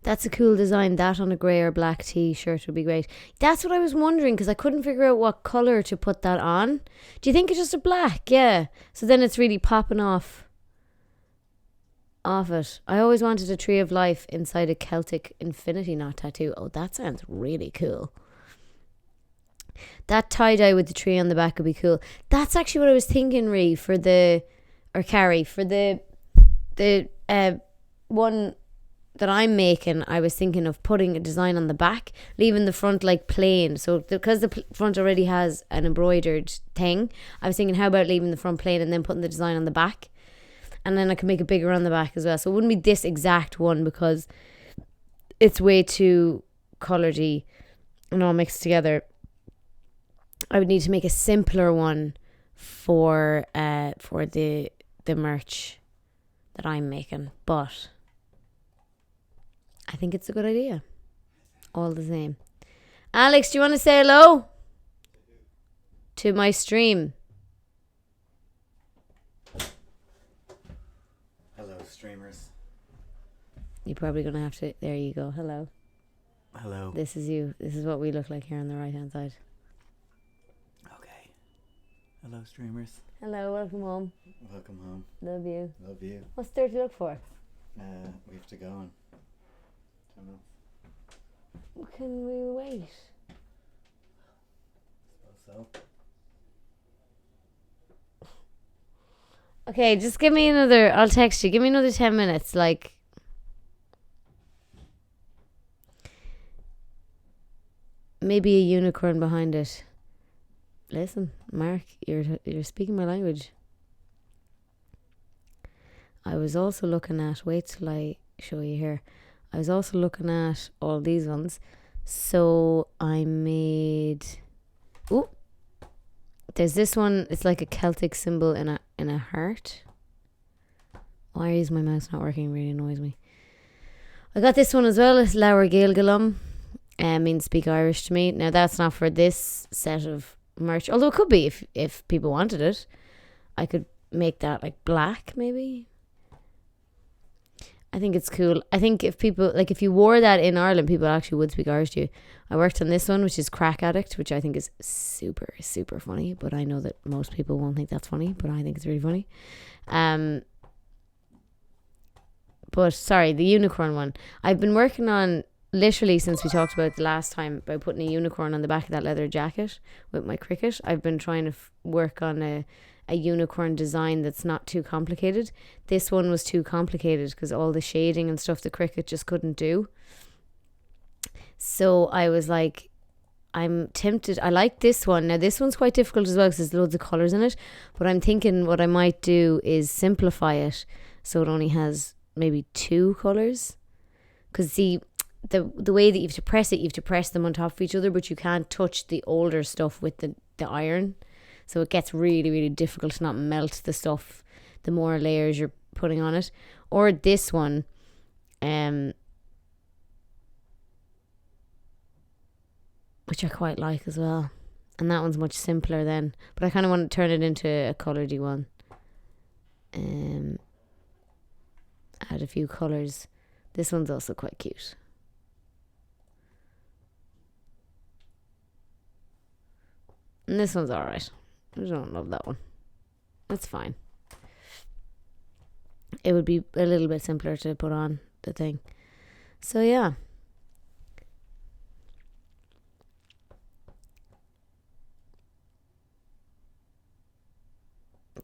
[SPEAKER 1] That's a cool design. That on a grey or black t-shirt would be great. That's what I was wondering because I couldn't figure out what colour to put that on. Do you think it's just a black? Yeah. So then it's really popping off it. I always wanted a Tree of Life inside a Celtic infinity knot tattoo. Oh, that sounds really cool. That tie-dye with the tree on the back would be cool. That's actually what I was thinking, Carrie, for the one that I'm making. I was thinking of putting a design on the back, leaving the front like plain. So because the front already has an embroidered thing, I was thinking, how about leaving the front plain and then putting the design on the back? And then I can make it bigger on the back as well. So it wouldn't be this exact one because it's way too colouredy and all mixed together. I would need to make a simpler one for the merch that I'm making. But I think it's a good idea. All the same. Alex, do you want to say hello to my stream?
[SPEAKER 2] Hello, streamers.
[SPEAKER 1] You're probably going to have to... There you go. Hello.
[SPEAKER 2] Hello.
[SPEAKER 1] This is you. This is what we look like here on the right-hand side.
[SPEAKER 2] Okay. Hello, streamers.
[SPEAKER 1] Hello, welcome home.
[SPEAKER 2] Welcome home.
[SPEAKER 1] Love you.
[SPEAKER 2] Love you.
[SPEAKER 1] What's there to look for?
[SPEAKER 2] We have to go on.
[SPEAKER 1] Can we wait?
[SPEAKER 2] So.
[SPEAKER 1] Okay, just give me another... I'll text you. Give me another 10 minutes, like... Maybe a unicorn behind it. Listen, Mark, you're speaking my language. I was also looking at... Wait till I show you here. I was also looking at all these ones. So I made... Ooh. There's this one. It's like a Celtic symbol in a heart. Why is my mouse not working? It really annoys me. I got this one as well. It's Laura Gaelgalum. Means speak Irish to me. Now that's not for this set of merch. Although it could be if people wanted it. I could make that like black maybe. I think it's cool. I think if people, like if you wore that in Ireland, people actually would speak Irish to you. I worked on this one, which is Crack Addict, which I think is super, super funny. But I know that most people won't think that's funny, but I think it's really funny. But sorry, the unicorn one. I've been working on, literally since we talked about the last time, about putting a unicorn on the back of that leather jacket with my cricket. I've been trying to work on a unicorn design that's not too complicated. This one was too complicated because all the shading and stuff the cricket just couldn't do. So I was like, I'm tempted. I like this one. Now this one's quite difficult as well because there's loads of colours in it. But I'm thinking what I might do is simplify it so it only has maybe 2 colours. Because see, the way that you have to press it, you have to press them on top of each other, but you can't touch the older stuff with the iron. So it gets really, really difficult to not melt the stuff the more layers you're putting on it. Or this one, which I quite like as well. And that one's much simpler then. But I kind of want to turn it into a coloured one. Add a few colours. This one's also quite cute. And this one's alright. I don't love that one. That's fine. It would be a little bit simpler to put on the thing. So yeah.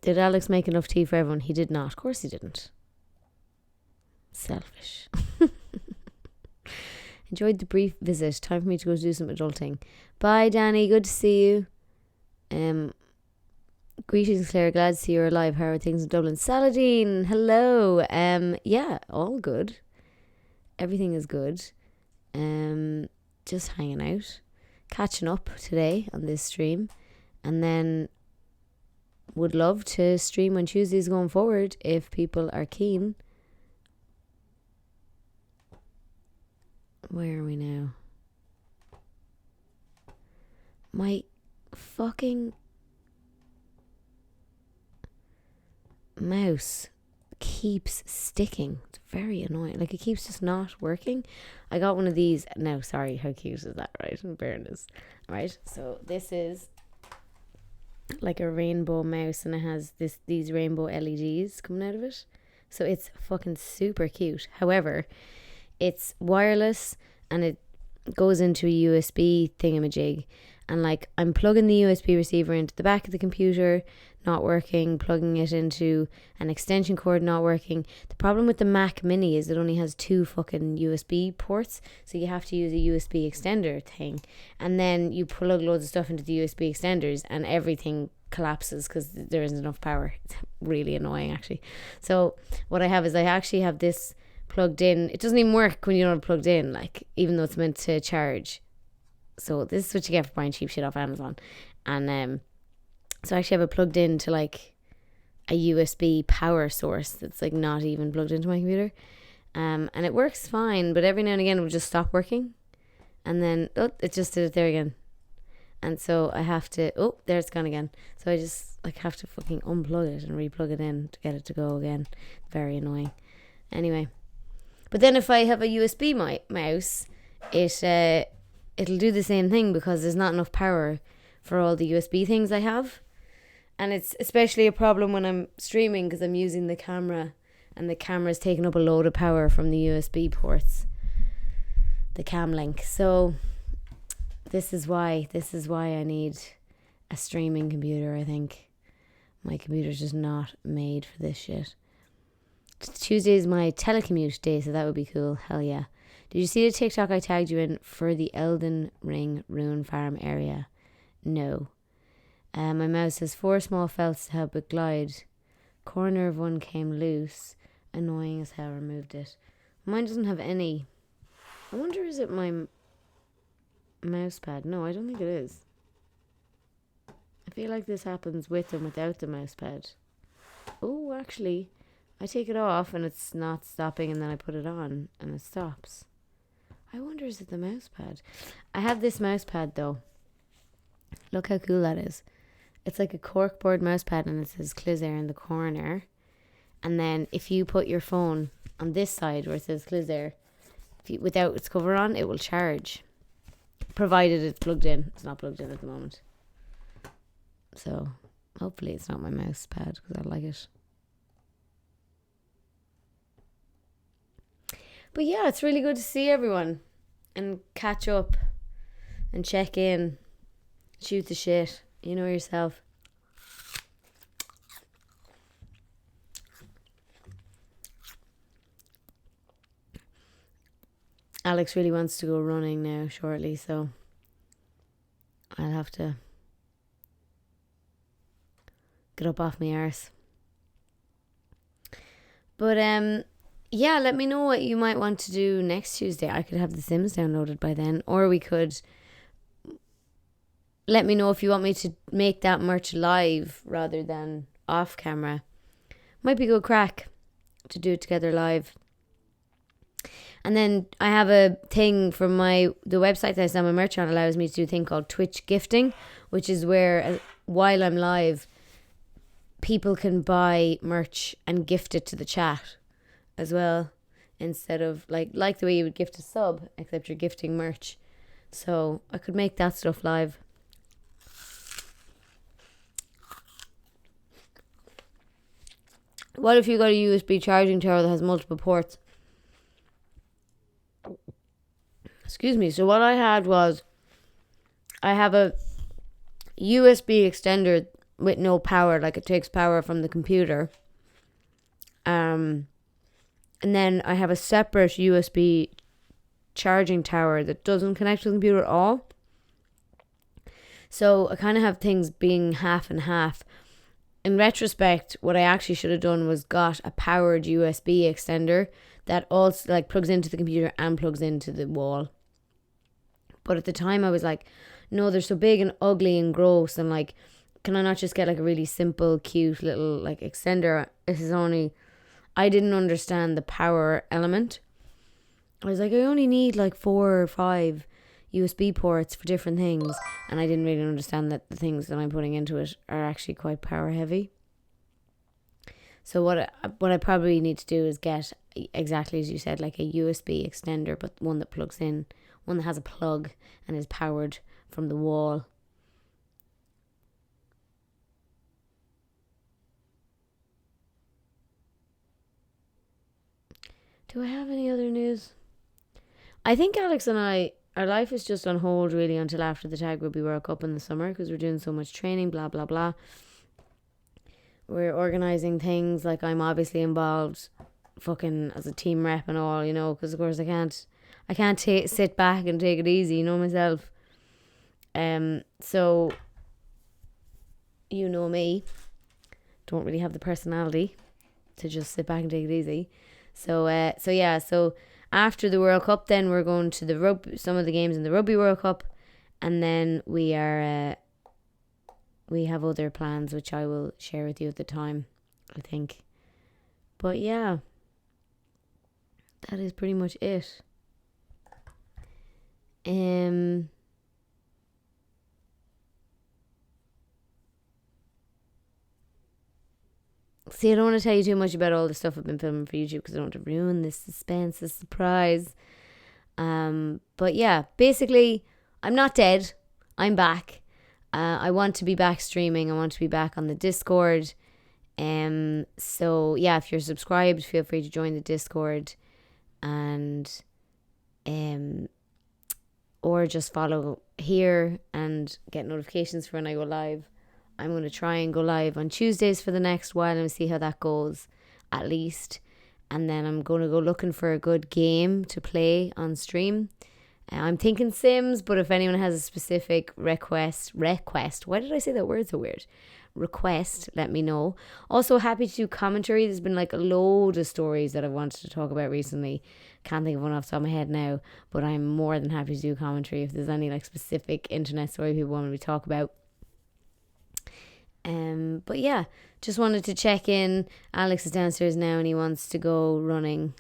[SPEAKER 1] Did Alex make enough tea for everyone? He did not. Of course he didn't. Selfish. Enjoyed the brief visit. Time for me to go do some adulting. Bye, Danny. Good to see you. Greetings, Clare. Glad to see you're alive. How are things in Dublin? Saladin, hello. Yeah, all good. Everything is good. Just hanging out, catching up today on this stream, and then would love to stream on Tuesdays going forward if people are keen. Where are we now? My fucking mouse keeps sticking. It's very annoying. Like, it keeps just not working. I got one of these. No, sorry, how cute is that, right? In fairness. Right, so this is like a rainbow mouse, and it has these rainbow LEDs coming out of it. So it's fucking super cute. However, it's wireless and it goes into a USB thingamajig, and like I'm plugging the USB receiver into the back of the computer, not working, plugging it into an extension cord, not working. The problem with the Mac Mini is it only has 2 fucking USB ports, so you have to use a USB extender thing, and then you plug loads of stuff into the USB extenders and everything collapses because there isn't enough power. It's really annoying, actually. So what I have is I actually have this plugged in. It doesn't even work when you don't have it plugged in, like, even though it's meant to charge. So this is what you get for buying cheap shit off Amazon. And so I actually have it plugged into like a USB power source that's like not even plugged into my computer. And it works fine, but every now and again it will just stop working. And then, it just did it there again. And so I have to, there it's gone again. So I just like have to fucking unplug it and replug it in to get it to go again. Very annoying. Anyway. But then if I have a USB mouse, it'll do the same thing because there's not enough power for all the USB things I have. And it's especially a problem when I'm streaming because I'm using the camera, and the camera's taking up a load of power from the USB ports, the cam link. So this is why I need a streaming computer. I think my computer's just not made for this shit. Tuesday is my telecommute day, so that would be cool. Hell yeah. Did you see the TikTok I tagged you in for the Elden Ring Ruin Farm area? No. My mouse has 4 small felts to help it glide. Corner of one came loose. Annoying as hell, removed it. Mine doesn't have any. I wonder, is it my mouse pad? No, I don't think it is. I feel like this happens with and without the mouse pad. Oh, actually, I take it off and it's not stopping, and then I put it on and it stops. I wonder, is it the mouse pad? I have this mouse pad though. Look how cool that is. It's like a corkboard mouse pad, and it says Clisare in the corner. And then if you put your phone on this side where it says Clisare, without its cover on, it will charge, provided it's plugged in. It's not plugged in at the moment. So hopefully it's not my mouse pad, because I like it. But yeah, it's really good to see everyone and catch up and check in, shoot the shit. You know yourself. Alex really wants to go running now shortly, so I'll have to get up off my arse. But yeah, let me know what you might want to do next Tuesday. I could have The Sims downloaded by then, or we could. Let me know if you want me to make that merch live rather than off camera. Might be good crack to do it together live. And then I have a thing from the website that I sell my merch on, allows me to do a thing called Twitch gifting, which is where while I'm live, people can buy merch and gift it to the chat as well, instead of like the way you would gift a sub, except you're gifting merch. So I could make that stuff live. What if you got a USB charging tower that has multiple ports? Excuse me. So what I had was, I have a USB extender with no power, like it takes power from the computer. And then I have a separate USB charging tower that doesn't connect to the computer at all. So I kind of have things being half and half. In retrospect, what I actually should have done was got a powered USB extender that also like plugs into the computer and plugs into the wall. But at the time I was like, no, they're so big and ugly and gross, and like, can I not just get like a really simple, cute little like extender? I didn't understand the power element. I was like, I only need like 4 or 5 USB ports for different things, and I didn't really understand that the things that I'm putting into it are actually quite power heavy. So what I probably need to do is get, exactly as you said, like a USB extender, but one that plugs in, one that has a plug and is powered from the wall. Do I have any other news? I think Alex and I, our life is just on hold really until after the Tag Rugby World Cup in the summer, because we're doing so much training, blah, blah, blah. We're organising things, like I'm obviously involved fucking as a team rep and all, because of course I can't sit back and take it easy, myself. So, me, don't really have the personality to just sit back and take it easy. So after the World Cup, then we're going to some of the games in the Rugby World Cup, and then we have other plans which I will share with you at the time, I think. But yeah, that is pretty much it. See, I don't want to tell you too much about all the stuff I've been filming for YouTube, because I don't want to ruin this suspense, this surprise. But yeah, basically, I'm not dead. I'm back. I want to be back streaming. I want to be back on the Discord. So yeah, if you're subscribed, feel free to join the Discord, and or just follow here and get notifications for when I go live. I'm going to try and go live on Tuesdays for the next while and see how that goes, at least. And then I'm going to go looking for a good game to play on stream. I'm thinking Sims, but if anyone has a specific request, why did I say that word so weird? Request, let me know. Also, happy to do commentary. There's been like a load of stories that I've wanted to talk about recently. Can't think of one off the top of my head now, but I'm more than happy to do commentary if there's any like specific internet story people want me to talk about. But yeah, just wanted to check in. Alex is downstairs now and he wants to go running.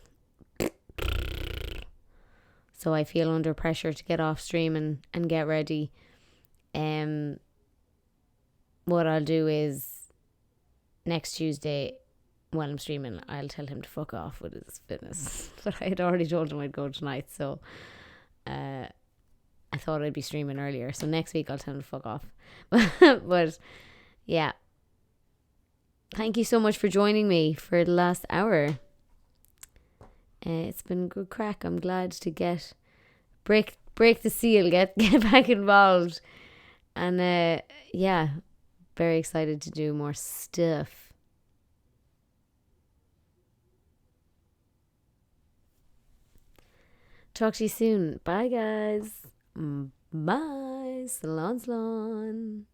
[SPEAKER 1] So I feel under pressure to get off stream and get ready. What I'll do is next Tuesday while I'm streaming, I'll tell him to fuck off with his fitness. But I had already told him I'd go tonight, so I thought I'd be streaming earlier. So next week I'll tell him to fuck off. But yeah. Thank you so much for joining me for the last hour. It's been good crack. I'm glad to break the seal, get back involved. And yeah, very excited to do more stuff. Talk to you soon. Bye, guys. Bye. Salon.